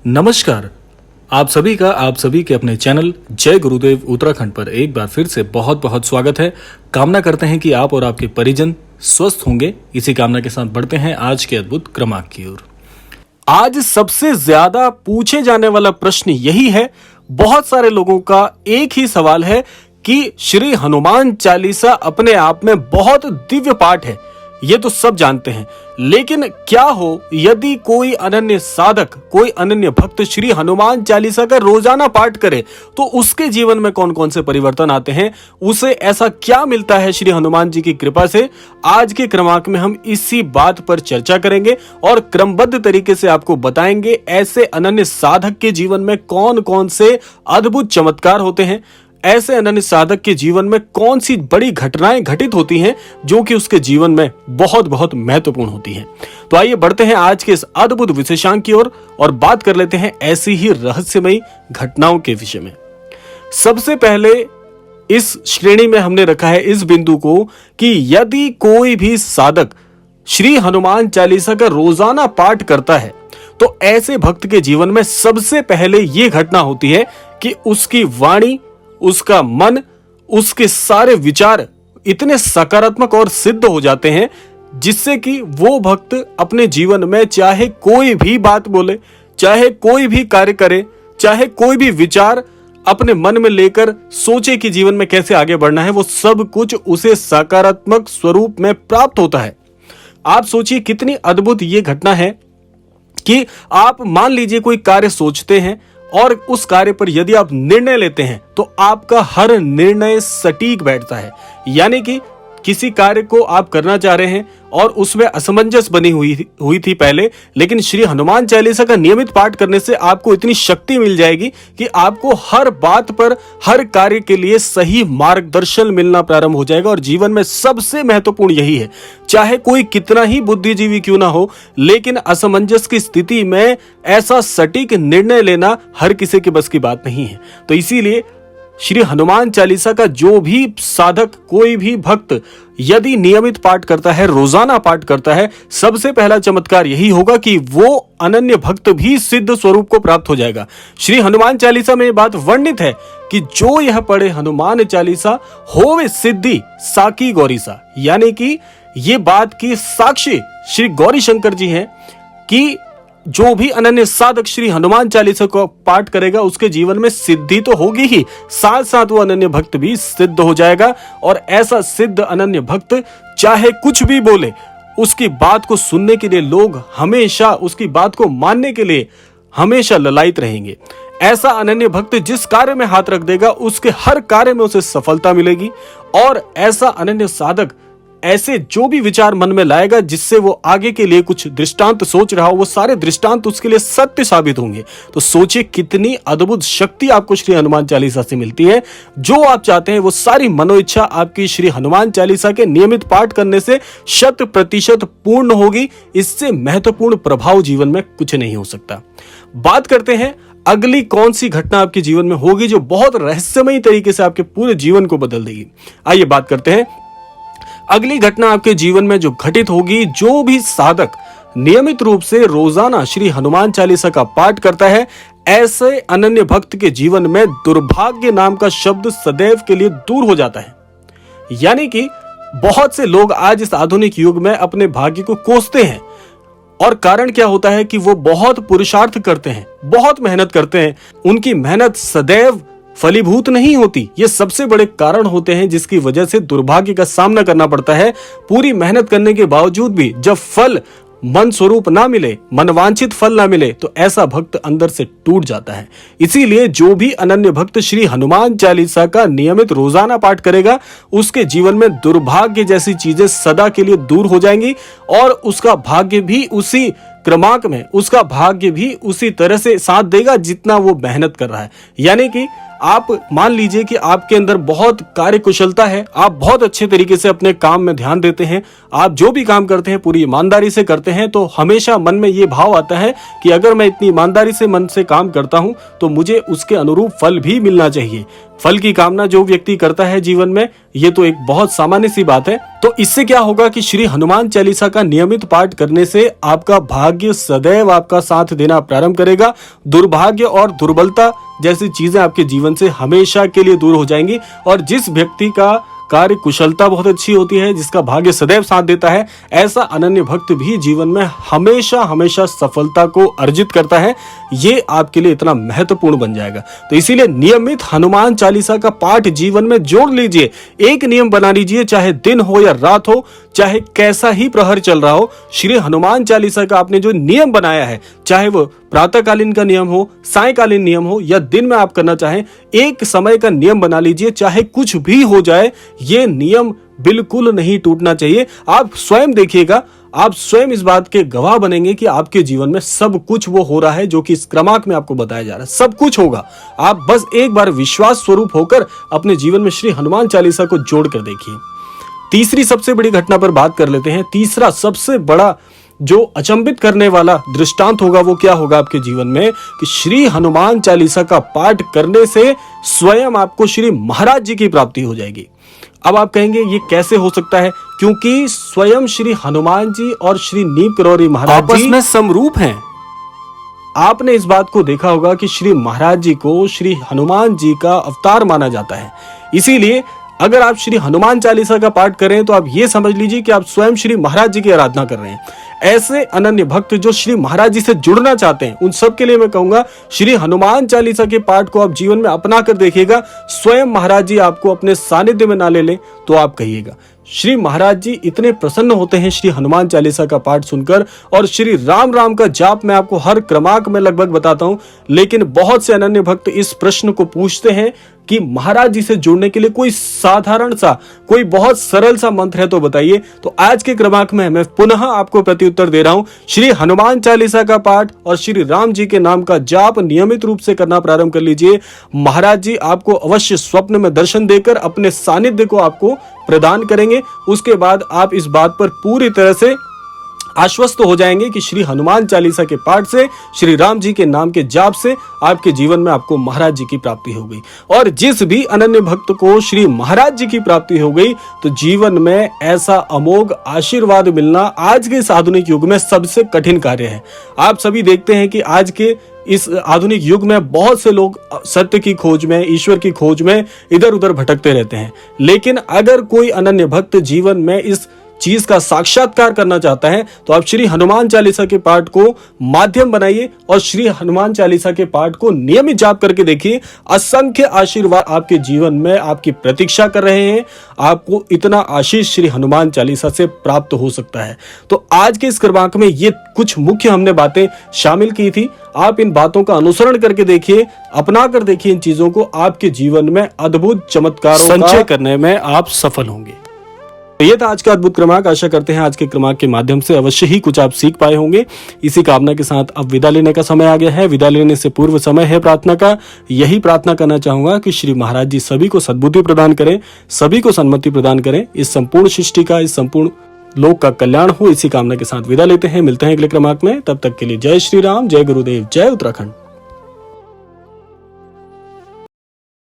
नमस्कार। आप सभी के अपने चैनल जय गुरुदेव उत्तराखंड पर एक बार फिर से बहुत बहुत स्वागत है। कामना करते हैं कि आप और आपके परिजन स्वस्थ होंगे। इसी कामना के साथ बढ़ते हैं आज के अद्भुत क्रमांक की ओर। आज सबसे ज्यादा पूछे जाने वाला प्रश्न यही है, बहुत सारे लोगों का एक ही सवाल है कि श्री हनुमान चालीसा अपने आप में बहुत दिव्य पाठ है, ये तो सब जानते हैं, लेकिन क्या हो यदि कोई अनन्य साधक, कोई अनन्य भक्त श्री हनुमान चालीसा का रोजाना पाठ करे तो उसके जीवन में कौन कौन से परिवर्तन आते हैं, उसे ऐसा क्या मिलता है श्री हनुमान जी की कृपा से। आज के क्रमांक में हम इसी बात पर चर्चा करेंगे और क्रमबद्ध तरीके से आपको बताएंगे ऐसे अनन्य साधक के जीवन में कौन कौन से अद्भुत चमत्कार होते हैं, ऐसे अनन्य साधक के जीवन में कौन सी बड़ी घटनाएं घटित होती हैं जो कि उसके जीवन में बहुत बहुत महत्वपूर्ण होती हैं। तो आइए बढ़ते हैं आज के इस अद्भुत विशेषांक की ओर और बात कर लेते हैं ऐसी ही रहस्यमयी घटनाओं के विषय में। सबसे पहले इस श्रेणी में हमने रखा है इस बिंदु को कि यदि कोई भी साधक श्री हनुमान चालीसा का रोजाना पाठ करता है तो ऐसे भक्त के जीवन में सबसे पहले यह घटना होती है कि उसकी वाणी, उसका मन, उसके सारे विचार इतने सकारात्मक और सिद्ध हो जाते हैं जिससे कि वो भक्त अपने जीवन में चाहे कोई भी बात बोले, चाहे कोई भी कार्य करे, चाहे कोई भी विचार अपने मन में लेकर सोचे कि जीवन में कैसे आगे बढ़ना है, वो सब कुछ उसे सकारात्मक स्वरूप में प्राप्त होता है। आप सोचिए कितनी अद्भुत ये घटना है कि आप मान लीजिए कोई कार्य सोचते हैं और उस कार्य पर यदि आप निर्णय लेते हैं तो आपका हर निर्णय सटीक बैठता है। यानी कि किसी कार्य को आप करना चाह रहे हैं और उसमें असमंजस बनी हुई थी पहले, लेकिन श्री हनुमान चालीसा का नियमित पाठ करने से आपको इतनी शक्ति मिल जाएगी कि आपको हर बात पर, हर कार्य के लिए सही मार्गदर्शन मिलना प्रारंभ हो जाएगा। और जीवन में सबसे महत्वपूर्ण यही है, चाहे कोई कितना ही बुद्धिजीवी क्यों ना हो, लेकिन असमंजस की स्थिति में ऐसा सटीक निर्णय लेना हर किसी के बस की बात नहीं है। तो इसीलिए श्री हनुमान चालीसा का जो भी साधक, कोई भी भक्त यदि नियमित पाठ करता है, रोजाना पाठ करता है, सबसे पहला चमत्कार यही होगा कि वो अनन्य भक्त भी सिद्ध स्वरूप को प्राप्त हो जाएगा। श्री हनुमान चालीसा में यह बात वर्णित है कि जो यह पढ़े हनुमान चालीसा होवे सिद्धि साकी गौरीसा। यानी कि ये बात की साक्षी श्री गौरी शंकर जी हैं कि जो भी अनन्य साधक श्री हनुमान चालीसा को पाठ करेगा उसके जीवन में सिद्धि तो होगी ही, साथ साथ वो अनन्य भक्त भी सिद्ध हो जाएगा। और ऐसा सिद्ध अनन्य भक्त चाहे कुछ भी बोले, उसकी बात को सुनने के लिए लोग हमेशा, उसकी बात को मानने के लिए हमेशा ललायित रहेंगे। ऐसा अनन्य भक्त जिस कार्य में हाथ रख देगा उसके हर कार्य में उसे सफलता मिलेगी। और ऐसा अनन्य साधक ऐसे जो भी विचार मन में लाएगा जिससे वो आगे के लिए कुछ दृष्टांत सोच रहा हो, वो सारे दृष्टांत उसके लिए सत्य साबित होंगे। तो सोचिए कितनी अद्भुत शक्ति आपको श्री हनुमान चालीसा से मिलती है। जो आप चाहते हैं वो सारी मनोइच्छा आपकी श्री हनुमान चालीसा के नियमित पाठ करने से 100% पूर्ण होगी। इससे महत्वपूर्ण प्रभाव जीवन में कुछ नहीं हो सकता। बात करते हैं अगली कौन सी घटना आपके जीवन में होगी जो बहुत रहस्यमयी तरीके से आपके पूरे जीवन को बदल देगी। आइए बात करते हैं अगली घटना आपके जीवन में जो घटित होगी। जो भी साधक नियमित रूप से रोजाना श्री हनुमान चालीसा का पाठ करता है, ऐसे अनन्य भक्त के जीवन में दुर्भाग्य नाम का शब्द सदैव के लिए दूर हो जाता है। यानी कि बहुत से लोग आज इस आधुनिक युग में अपने भाग्य को कोसते हैं और कारण क्या होता है कि वो बहुत पुरुषार्थ करते हैं, बहुत मेहनत करते हैं, उनकी मेहनत सदैव फलीभूत नहीं होती। ये सबसे बड़े कारण होते हैं जिसकी वजह से दुर्भाग्य का सामना करना पड़ता है। पूरी मेहनत करने के बावजूद भी जब फल मन स्वरूप ना मिले, मनवांछित फल ना मिले, तो ऐसा भक्त अंदर से टूट जाता है। इसीलिए जो भी अनन्य भक्त श्री हनुमान चालीसा का नियमित रोजाना पाठ करेगा उसके जीवन में दुर्भाग्य जैसी चीजें सदा के लिए दूर हो जाएंगी और उसका भाग्य भी उसी क्रमांक में, उसका भाग्य भी उसी तरह से साथ देगा जितना वो मेहनत कर रहा है। यानी कि आप मान लीजिए कि आपके अंदर बहुत कार्य कुशलता है, आप बहुत अच्छे तरीके से अपने काम में ध्यान देते हैं, आप जो भी काम करते हैं पूरी ईमानदारी से करते हैं, तो हमेशा मन में ये भाव आता है कि अगर मैं इतनी ईमानदारी से मन से काम करता हूं तो मुझे उसके अनुरूप फल भी मिलना चाहिए। फल की कामना जो व्यक्ति करता है जीवन में, ये तो एक बहुत सामान्य सी बात है। तो इससे क्या होगा कि श्री हनुमान चालीसा का नियमित पाठ करने से आपका भाग्य सदैव आपका साथ देना प्रारंभ करेगा। दुर्भाग्य और दुर्बलता जैसी चीजें आपके जीवन से हमेशा के लिए दूर हो जाएंगी। और जिस व्यक्ति का कार्य कुशलता बहुत अच्छी होती है, जिसका भाग्य सदैव साथ देता है, ऐसा अनन्य भक्त भी जीवन में हमेशा हमेशा सफलता को अर्जित करता है। ये आपके लिए इतना महत्वपूर्ण बन जाएगा। तो इसीलिए नियमित हनुमान चालीसा का पाठ जीवन में जोड़ लीजिए। एक नियम बना लीजिए, चाहे दिन हो या रात हो, चाहे कैसा ही प्रहर चल रहा हो, श्री हनुमान चालीसा का आपने जो नियम बनाया है, चाहे वो प्रातःकालीन का नियम हो, सायकालीन नियम हो या दिन में आप करना चाहें, एक समय का नियम बना लीजिए। चाहे कुछ भी हो जाए, ये नियम बिल्कुल नहीं टूटना चाहिए। आप स्वयं देखिएगा, आप स्वयं इस बात के गवाह बनेंगे कि आपके जीवन में सब कुछ वो हो रहा है जो कि इस क्रमांक में आपको बताया जा रहा है। सब कुछ होगा। आप बस एक बार विश्वास स्वरूप होकर अपने जीवन में श्री हनुमान चालीसा को जोड़ कर देखिए। तीसरी सबसे बड़ी घटना पर बात कर लेते हैं। तीसरा सबसे बड़ा जो अचंभित करने वाला दृष्टांत होगा वो क्या होगा आपके जीवन में, कि श्री हनुमान चालीसा का पाठ करने से स्वयं आपको श्री महाराज जी की प्राप्ति हो जाएगी। अब आप कहेंगे ये कैसे हो सकता है, क्योंकि स्वयं श्री हनुमान जी और श्री नीम करौरी महाराज आपस में समरूप हैं। आपने इस बात को देखा होगा कि श्री महाराज जी को श्री हनुमान जी का अवतार माना जाता है। इसीलिए अगर आप श्री हनुमान चालीसा का पाठ करें तो आप ये समझ लीजिए कि आप स्वयं श्री महाराज जी की आराधना कर रहे हैं। ऐसे अनन्य भक्त जो श्री महाराज जी से जुड़ना चाहते हैं, उन सब के लिए मैं कहूंगा श्री हनुमान चालीसा के पाठ को आप जीवन में अपना कर देखिएगा। स्वयं महाराज जी आपको अपने सानिध्य में ना ले लें तो आप कहिएगा। श्री महाराज जी इतने प्रसन्न होते हैं श्री हनुमान चालीसा का पाठ सुनकर। और श्री राम राम का जाप मैं आपको हर क्रमांक में लगभग बताता हूं, लेकिन बहुत से अनन्य भक्त इस प्रश्न को पूछते हैं कि महाराज जी से जुड़ने के लिए कोई साधारण सा, कोई बहुत सरल सा मंत्र है तो बताइए। तो आज के क्रमांक में मैं पुनः आपको प्रत्युत्तर दे रहा हूं। श्री हनुमान चालीसा का पाठ और श्री राम जी के नाम का जाप नियमित रूप से करना प्रारंभ कर लीजिए। महाराज जी आपको अवश्य स्वप्न में दर्शन देकर अपने सानिध्य को आपको प्रदान करेंगे। उसके बाद आप इस बात पर पूरी तरह से आश्वस्त हो जाएंगे कि श्री हनुमान चालीसा के पाठ से, श्री राम जी के नाम के जाप से आपके जीवन में आपको महाराज जी की प्राप्ति हो गई। और जिस भी अनन्य भक्त को श्री महाराज जी की प्राप्ति हो गई, तो जीवन में ऐसा अमोघ आशीर्वाद मिलना आज के इस आधुनिक युग में सबसे कठिन कार्य है। आप सभी देखते हैं कि आज के इस आधुनिक युग में बहुत से लोग सत्य की खोज में, ईश्वर की खोज में इधर उधर भटकते रहते हैं। लेकिन अगर कोई अनन्य भक्त जीवन में इस चीज का साक्षात्कार करना चाहता है तो आप श्री हनुमान चालीसा के पाठ को माध्यम बनाइए और श्री हनुमान चालीसा के पाठ को नियमित जाप करके देखिए। असंख्य आशीर्वाद आपके जीवन में आपकी प्रतीक्षा कर रहे हैं। आपको इतना आशीष श्री हनुमान चालीसा से प्राप्त हो सकता है। तो आज के इस क्रमांक में ये कुछ मुख्य हमने बातें शामिल की थी। आप इन बातों का अनुसरण करके देखिए, अपना कर देखिए इन चीजों को। आपके जीवन में अद्भुत चमत्कारों संचय करने में आप सफल होंगे। ये था आज का अद्भुत क्रमांक। आशा करते हैं आज के क्रमांक के माध्यम से अवश्य ही कुछ आप सीख पाए होंगे। इसी कामना के साथ अब विदा लेने का समय आ गया है। विदा लेने से पूर्व समय है प्रार्थना का। यही प्रार्थना करना चाहूंगा कि श्री महाराज जी सभी को सद्बुद्धि प्रदान करें, सभी को सन्मति प्रदान करें, इस संपूर्ण सृष्टि का, इस संपूर्ण लोक का कल्याण हो। इसी कामना के साथ विदा लेते हैं। मिलते हैं अगले क्रमांक में। तब तक के लिए जय श्री राम, जय गुरुदेव, जय उत्तराखंड।